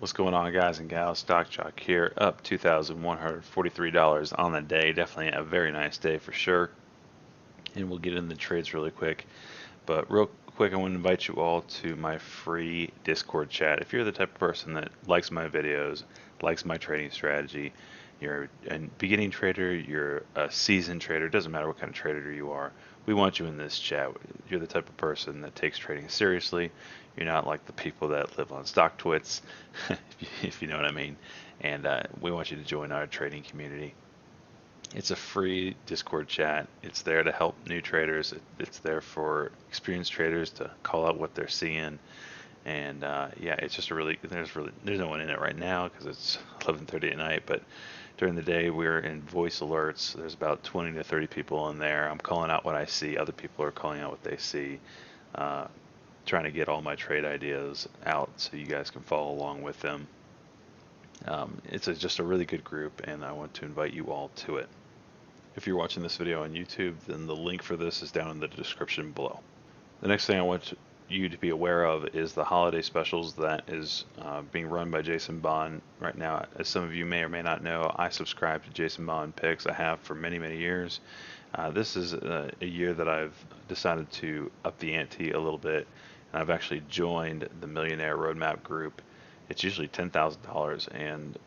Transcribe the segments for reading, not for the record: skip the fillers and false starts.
What's going on, guys and gals? Stock Jock here, up $2,143 on the day. Definitely a very nice day for sure. And we'll get into the trades really quick. But real quick, I want to invite you all to my free Discord chat. If you're the type of person that likes my videos, likes my trading strategy, you're a beginning trader, you're a seasoned trader, it doesn't matter what kind of trader you are, we want you in this chat. You're the type of person that takes trading seriously. You're not like the people that live on stock twits, if you know what I mean. And we want you to join our trading community. It's a free Discord chat. It's there to help new traders. It's there for experienced traders to call out what they're seeing. And yeah, it's just a there's no one in it right now because it's 11:30 at night. But during the day, we're in voice alerts. There's about 20 to 30 people in there. I'm calling out what I see. Other people are calling out what they see. Uh, Trying to get all my trade ideas out so you guys can follow along with them. Just a really good group, and I want to invite you all to it. If you're watching this video on YouTube, then the link for this is down in the description below. The next thing I want you to be aware of is the holiday specials that is being run by Jason Bond right now. As some of you may or may not know, I subscribe to Jason Bond picks. I have for many, many years. This is a year that I've decided to up the ante a little bit, and I've actually joined the Millionaire Roadmap group. It's usually $10,000, and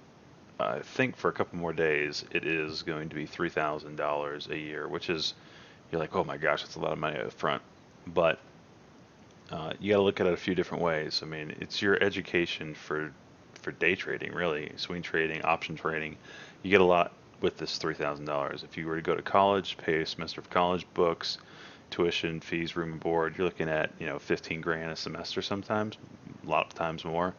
I think for a couple more days it is going to be $3,000 a year, which is, you're like, oh my gosh, that's a lot of money up front. But you got to look at it a few different ways. I mean, it's your education for day trading, really, swing trading, option trading. You get a lot with this $3,000. If you were to go to college, pay a semester of college, books, tuition, fees, room and board, you're looking at 15 grand a semester sometimes, a lot of times more.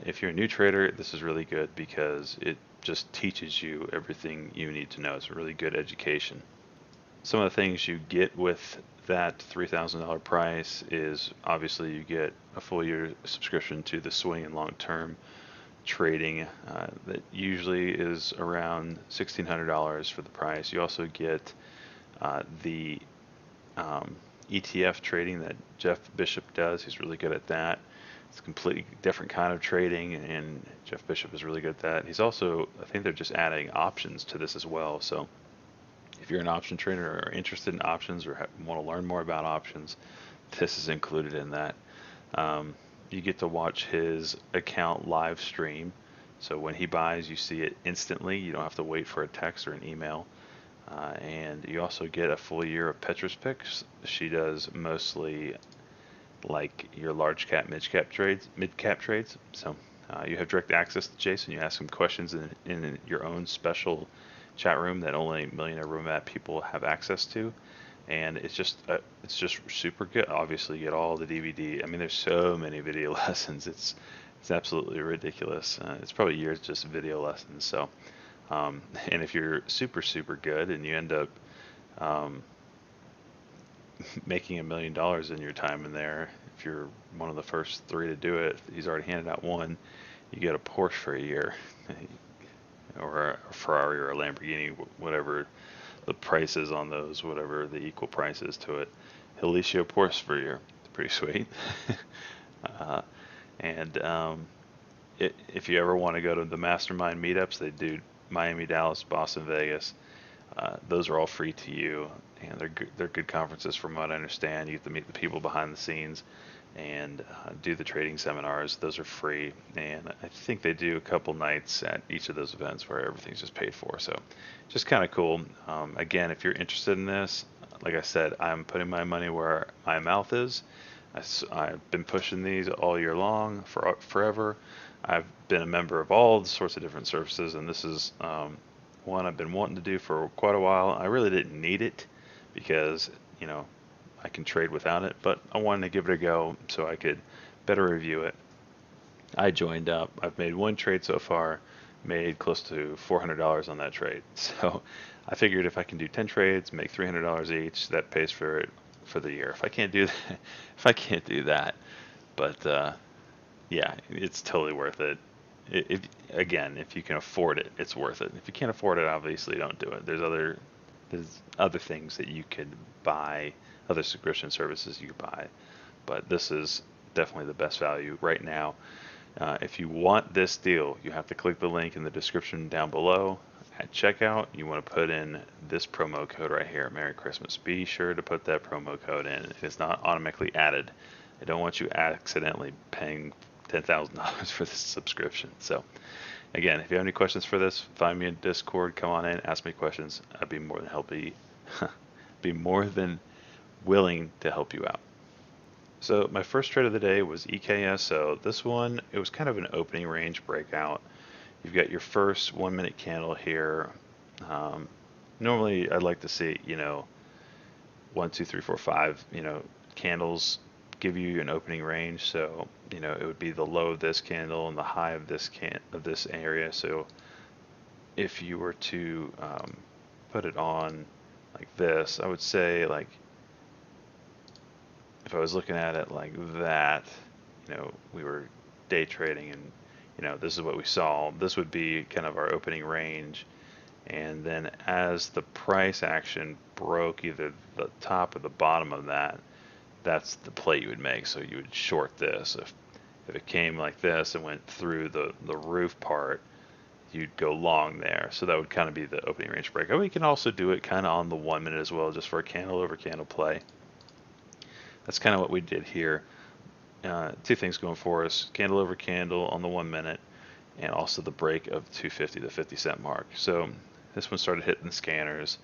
If you're a new trader, this is really good because it just teaches you everything you need to know. It's a really good education. Some of the things you get with that $3,000 price is obviously you get a full year subscription to the swing and long term trading that usually is around $1,600 for the price. You also get the ETF trading that Jeff Bishop does. He's really good at that. It's a completely different kind of trading, and Jeff Bishop is really good at that. He's also, I think they're just adding options to this as well. So if you're an option trader or interested in options or want to learn more about options, this is included in that. You get to watch his account live stream. So when he buys, you see it instantly. You don't have to wait for a text or an email. And you also get a full year of Petra's picks. She does mostly like your large cap, mid cap trades. So you have direct access to Jason. You ask him questions in your own special chat room that only Millionaire Roadmap people have access to, and it's just super good. Obviously, you get all the DVD. I mean, there's so many video lessons. It's absolutely ridiculous. It's probably years just video lessons. So, and if you're super good and you end up making $1 million in your time in there, if you're one of the first three to do it, he's already handed out one. You get a Porsche for a year, or a Ferrari or a Lamborghini, whatever the price is on those, whatever the equal price is to it. He'll lease you a Porsche for a year. It's pretty sweet. uh, and if you ever want to go to the mastermind meetups, they do Miami, Dallas, Boston, Vegas. Those are all free to you, and they're good conferences from what I understand. You get to meet the people behind the scenes and do the trading seminars. Those are free, and I think they do a couple nights at each of those events where everything's just paid for. So just kind of cool. Again, if you're interested in this, like I said, I'm putting my money where my mouth is. I've been pushing these all year long, forever. I've been a member of all sorts of different services, and this is one I've been wanting to do for quite a while. I really didn't need it because, I can trade without it, but I wanted to give it a go so I could better review it. I joined up. I've made one trade so far, made close to $400 on that trade. So I figured if I can do 10 trades, make $300 each, that pays for it for the year. If I can't do that, if I can't do that, but yeah, it's totally worth it. Again, if you can afford it, it's worth it. If you can't afford it, obviously don't do it. There's other things that you could buy, other subscription services you could buy, but this is definitely the best value right now. If you want this deal, you have to click the link in the description down below. At checkout, you want to put in this promo code right here, Merry Christmas. Be sure to put that promo code in. It's not automatically added. I don't want you accidentally paying $10,000 for this subscription. So again, if you have any questions for this, find me in Discord, come on in, ask me questions. I'd be more than be more than willing to help you out. So my first trade of the day was EKSO. This one, it was kind of an opening range breakout. You've got your first 1 minute candle here. Normally I'd like to see, 1, 2, 3, 4, 5, candles give you an opening range. So, it would be the low of this candle and the high of this area. So if you were to put it on like this, I would say, like, if I was looking at it like that, we were day trading and, this is what we saw. This would be kind of our opening range. And then as the price action broke either the top or the bottom of that, that's the play you would make. So you would short this. If it came like this and went through the roof part, you'd go long there. So that would kind of be the opening range breakout. We can also do it kind of on the 1 minute as well, just for a candle over candle play. That's kind of what we did here. Two things going for us: candle over candle on the 1 minute, and also the break of 250 to 50 cent mark. So this one started hitting the scanners,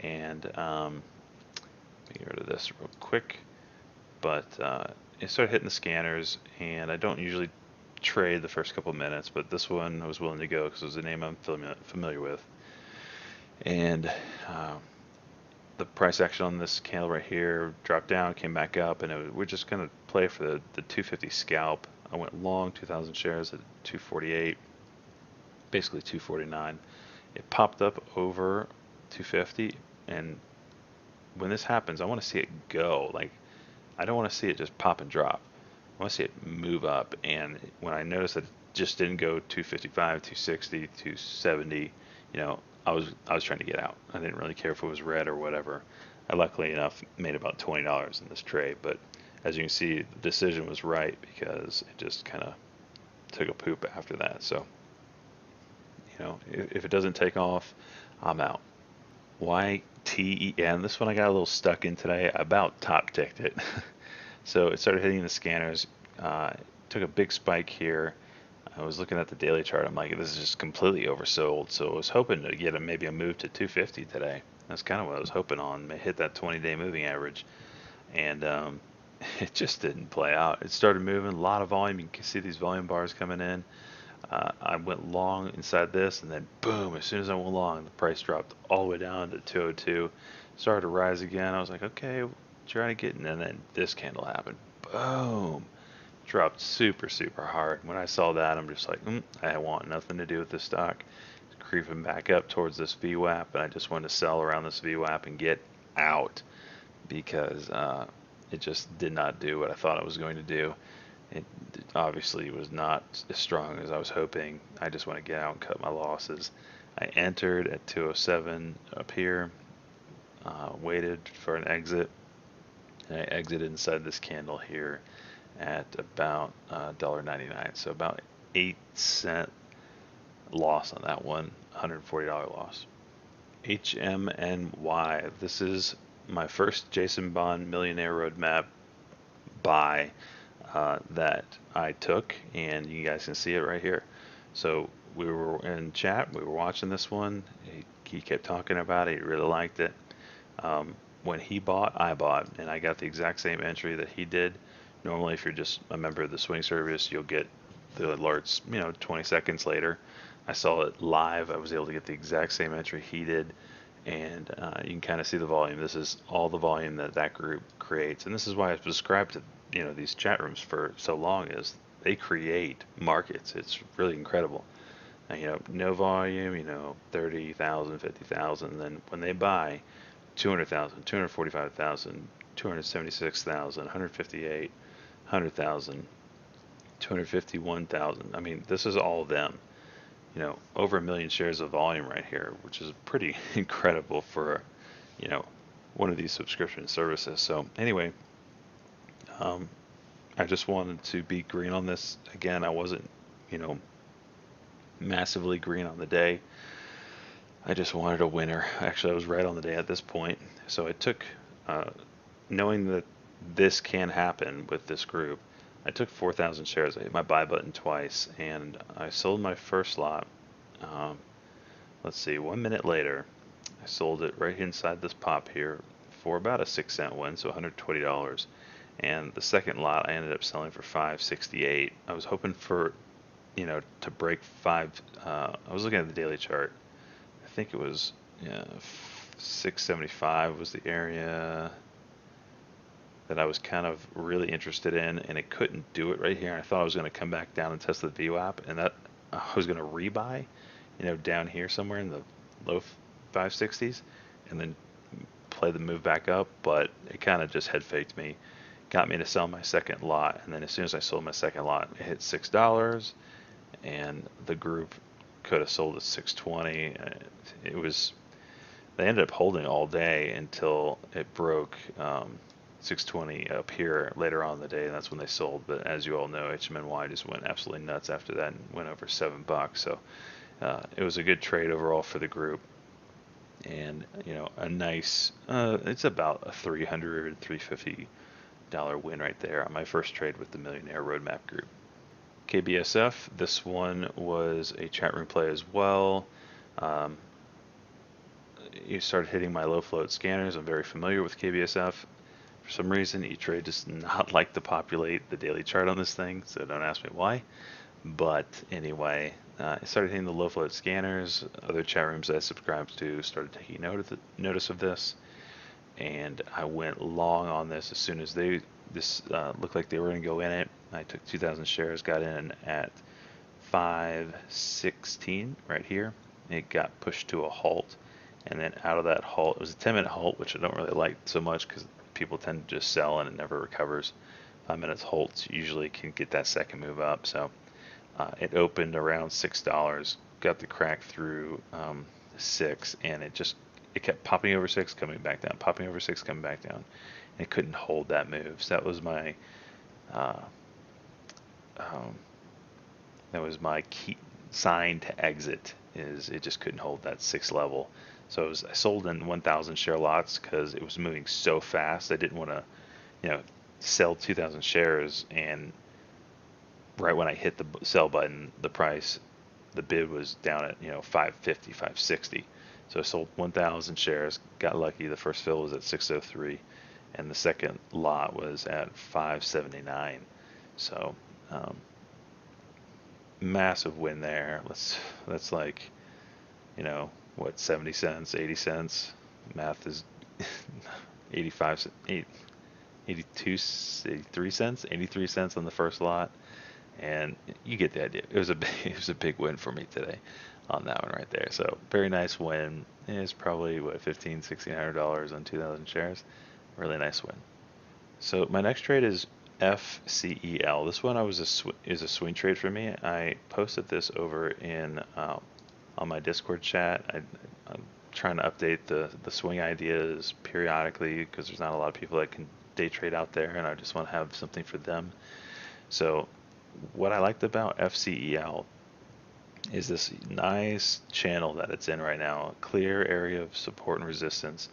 and let me get rid of this real quick. But it started hitting the scanners, and I don't usually trade the first couple minutes, but this one I was willing to go because it was a name I'm familiar with. And the price action on this candle right here dropped down, came back up, and we're just going to play for the 250 scalp. I went long 2,000 shares at 248, basically 249. It popped up over 250, and when this happens, I want to see it go. Like, I don't want to see it just pop and drop. I want to see it move up. And when I noticed that it just didn't go 255, 260, 270, I was trying to get out. I didn't really care if it was red or whatever. I luckily enough made about $20 in this trade, but as you can see, the decision was right because it just kind of took a poop after that. So, if it doesn't take off, I'm out. YTEN, this one I got a little stuck in today. I about top ticked it. So it started hitting the scanners, took a big spike here. I was looking at the daily chart. I'm like, this is just completely oversold. So I was hoping to get maybe a move to 250 today. That's kind of what I was hoping on. Hit that 20-day moving average, and it just didn't play out. It started moving, a lot of volume. You can see these volume bars coming in. I went long inside this, and then boom! As soon as I went long, the price dropped all the way down to 202. Started to rise again. I was like, okay, try to get in, and then this candle happened. Boom! Dropped super hard. When I saw that, I'm just like, I want nothing to do with this stock. It's creeping back up towards this VWAP, and I just wanted to sell around this VWAP and get out because it just did not do what I thought it was going to do. It obviously was not as strong as I was hoping. I just want to get out and cut my losses. I entered at 207 up here, waited for an exit, and I exited inside this candle here at about $1.99, so about 8-cent loss on that one, $140 loss. HMNY, this is my first Jason Bond Millionaire Roadmap buy that I took, and you guys can see it right here. So we were in chat, we were watching this one, he kept talking about it, he really liked it. When he bought, I bought, and I got the exact same entry that he did. Normally, if you're just a member of the swing service, you'll get the alerts, 20 seconds later. I saw it live. I was able to get the exact same entry he did, and you can kind of see the volume. This is all the volume that group creates, and this is why I've subscribed to these chat rooms for so long. Is they create markets. It's really incredible. And, no volume, 30,000, 50,000. Then when they buy 200,000, 245,000, 276,000, 158. 100,000, 251,000. I mean, this is all of them. Over 1 million shares of volume right here, which is pretty incredible for, one of these subscription services. So anyway, I just wanted to be green on this. Again, I wasn't you know, massively green on the day. I just wanted a winner. Actually, I was right on the day at this point. So I took, uh, knowing that this can happen with this group, I took 4,000 shares. I hit my buy button twice, and I sold my first lot. Um, let's see, 1 minute later, I sold it right inside this pop here for about a 6 cent win, so $120. And the second lot I ended up selling for 568. I was hoping for, to break five. I was looking at the daily chart. I think it was, yeah, 675 was the area that I was kind of really interested in, and it couldn't do it right here. I thought I was going to come back down and test the VWAP, and that I was going to rebuy, down here somewhere in the low 560s, and then play the move back up. But it kind of just head faked me, got me to sell my second lot, and then as soon as I sold my second lot, it hit $6, and the group could have sold at 620. It was They ended up holding all day until it broke 620 up here later on in the day, and that's when they sold. But as you all know, HMNY just went absolutely nuts after that and went over $7. So it was a good trade overall for the group, and a nice. It's about a $350 win right there on my first trade with the Millionaire Roadmap Group. KBSF. This one was a chat room play as well. Um, you started hitting my low float scanners. I'm very familiar with KBSF. For some reason, E-Trade does not like to populate the daily chart on this thing, so don't ask me why. But anyway, I started hitting the low float scanners. Other chat rooms I subscribed to started taking notice of this, and I went long on this as soon as this looked like they were going to go in it. I took 2,000 shares, got in at 516 right here. It got pushed to a halt, and then out of that halt, it was a 10-minute halt, which I don't really like so much because people tend to just sell and it never recovers. 5 minutes halts usually can get that second move up. So it opened around $6, got the crack through 6, and it kept popping over 6, coming back down, popping over 6, coming back down. And it couldn't hold that move. So uh, um, that was my key sign to exit. Is it just couldn't hold that 6 level. So I sold in 1,000 share lots because it was moving so fast. I didn't want to, sell 2,000 shares, and right when I hit the sell button, the bid was down at 550, 560. So I sold 1,000 shares. Got lucky. The first fill was at 603, and the second lot was at 579. So massive win there. That's like, what, 70 cents, 80 cents. Math is 85, 82, 83 cents, 83 cents on the first lot. And you get the idea. It was a big win for me today on that one right there. So very nice win. It's probably what, $1,500-$1,600 on 2,000 shares. Really nice win. So my next trade is FCEL. This one is a swing trade for me. I posted this over in on my Discord chat. I'm trying to update the swing ideas periodically because there's not a lot of people that can day trade out there, and I just want to have something for them. So what I liked about FCEL is this nice channel that it's in right now, a clear area of support and resistance.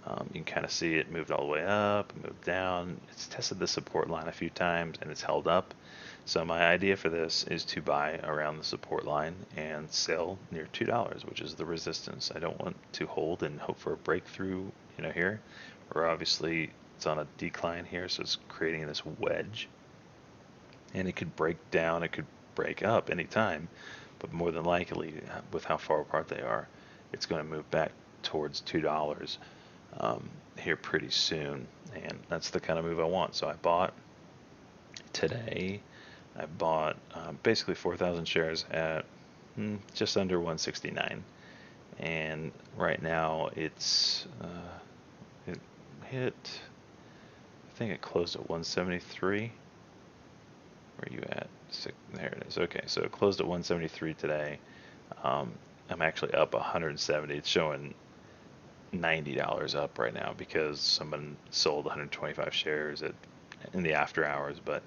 You can kind of see it moved all the way up, moved down. It's tested the support line a few times and it's held up. So my idea for this is to buy around the support line and sell near $2, which is the resistance. I don't want to hold and hope for a breakthrough, here. Or obviously it's on a decline here, so it's creating this wedge. And it could break down, it could break up anytime, but more than likely, with how far apart they are, it's going to move back towards $2 here pretty soon, and that's the kind of move I want. So I bought today. I bought basically 4,000 shares at just under 169, and right now it hit. I think it closed at 173. Where are you at? There it is. Okay, so it closed at 173 today. I'm actually up 170. It's showing $90 up right now because someone sold 125 shares in the after hours. But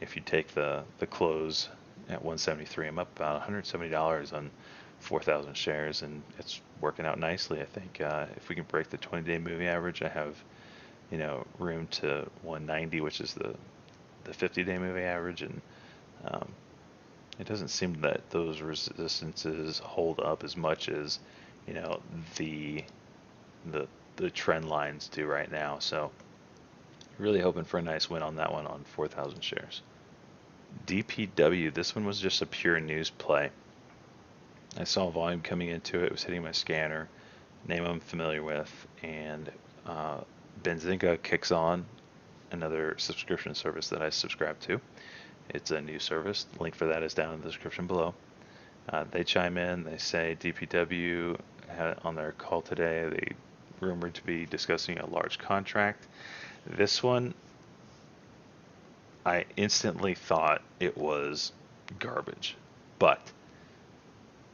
if you take the close at 173. I'm up about $170 on 4,000 shares, and it's working out nicely. I think if we can break the 20-day moving average, I have room to 190, which is the 50-day moving average, and um, it doesn't seem that those resistances hold up as much as the the the trend lines do right now. So really hoping for a nice win on that one on 4,000 shares. DPW, this one was just a pure news play. I saw volume coming into it. It was hitting my scanner, name I'm familiar with, and Benzinga kicks on, another subscription service that I subscribe to. It's a new service. The link for that is down in the description below. They chime in. They say DPW had on their call today, they rumored to be discussing a large contract. This one, I instantly thought it was garbage. But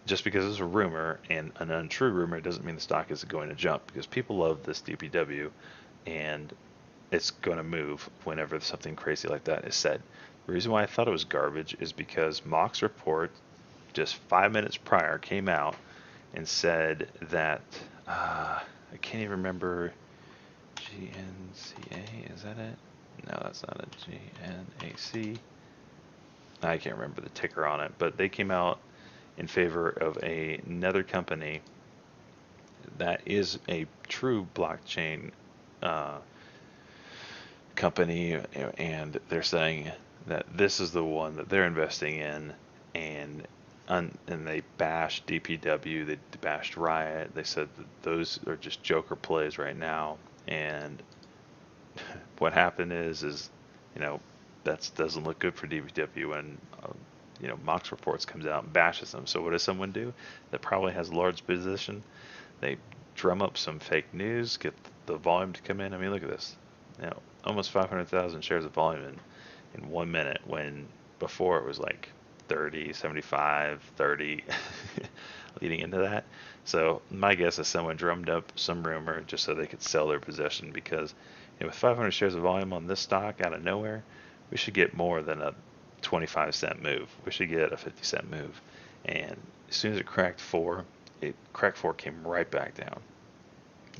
just because it's a rumor and an untrue rumor doesn't mean the stock is going to jump, because people love this DPW and it's going to move whenever something crazy like that is said. The reason why I thought it was garbage is because Mock's report just 5 minutes prior came out and said that I can't even remember, GNCA, is that it? No, that's not a GNAC. I can't remember the ticker on it, but they came out in favor of another company that is a true blockchain company, and they're saying that this is the one that they're investing in, and they bashed DPW, they bashed Riot. They said that those are just joker plays right now, and what happened is that doesn't look good for DPW when Mox Reports comes out and bashes them. So what does someone do that probably has a large position? They drum up some fake news, get the volume to come in. I mean, look at this. Almost 500,000 shares of volume in 1 minute, when before it was like 30, 75, 30 leading into that. So my guess is someone drummed up some rumor just so they could sell their position, because with 500 shares of volume on this stock out of nowhere, we should get more than a 25-cent move. We should get a 50-cent move. And as soon as it cracked 4, came right back down.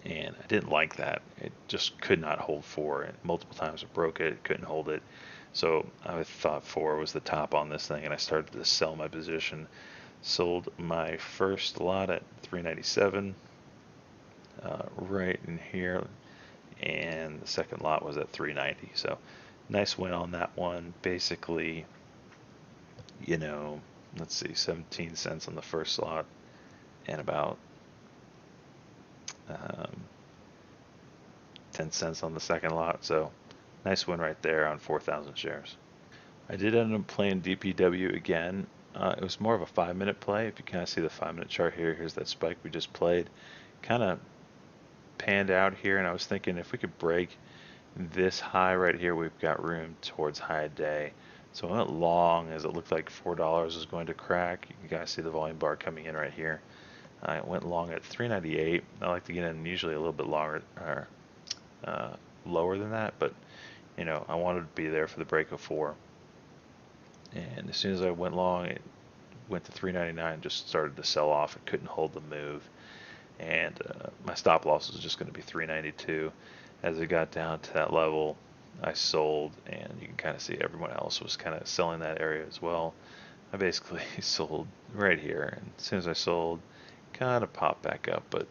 And I didn't like that. It just could not hold 4. And multiple times it broke it, couldn't hold it. So I thought 4 was the top on this thing, and I started to sell my position. Sold my first lot at 397, right in here, and the second lot was at 390. So nice win on that one. Basically, let's see, 17 cents on the first slot and about 10 cents on the second lot. So nice win right there on 4,000 shares. I did end up playing DPW again. It was more of a 5-minute play. If you kind of see the 5-minute chart here, here's that spike we just played. Kind of panned out here, and I was thinking if we could break this high right here, we've got room towards high day. So I went long, as it looked like $4 was going to crack. You guys see the volume bar coming in right here. I went long at 398. I like to get in usually a little bit longer, or lower than that, but I wanted to be there for the break of 4. And as soon as I went long, it went to 399, just started to sell off. It couldn't hold the move, and my stop loss was just going to be 392. As it got down to that level, I sold, and you can kind of see everyone else was kind of selling that area as well. I basically sold right here, and as soon as I sold, kind of popped back up, but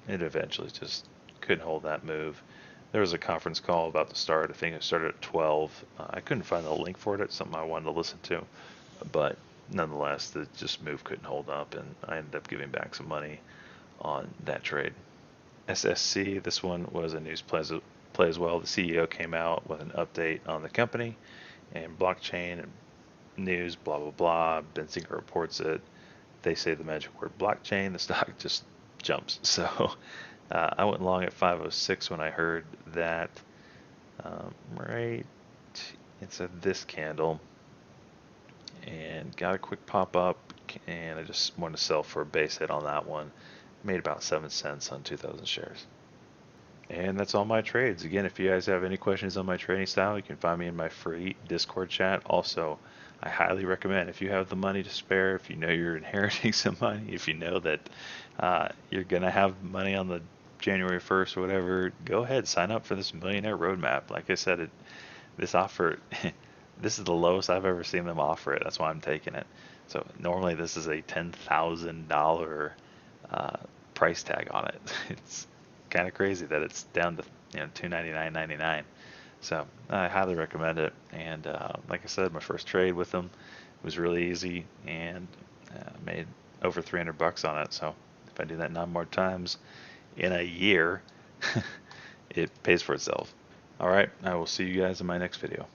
it eventually just couldn't hold that move. There was a conference call about to start. I think it started at 12. I couldn't find the link for it. It's something I wanted to listen to, but nonetheless, the just move couldn't hold up, and I ended up giving back some money on that trade. SSC, this one was a news play as well. The CEO came out with an update on the company and blockchain and news, blah, blah, blah. Benzinga reports it. They say the magic word blockchain, the stock just jumps. So I went long at 506 when I heard that. Right inside this candle, and got a quick pop up, and I just wanted to sell for a base hit on that one. Made about 7 cents on 2,000 shares. And that's all my trades. Again, if you guys have any questions on my trading style, you can find me in my free Discord chat. Also, I highly recommend, if you have the money to spare, if you know you're inheriting some money, if you know that you're gonna have money on the January 1st or whatever, go ahead, sign up for this millionaire roadmap. Like I said, this offer, this is the lowest I've ever seen them offer it. That's why I'm taking it. So normally this is a $10,000 price tag on it. It's kind of crazy that it's down to $299.99. So I highly recommend it. And like I said, my first trade with them was really easy and made over 300 bucks on it. So if I do that 9 more times in a year, it pays for itself. All right, I will see you guys in my next video.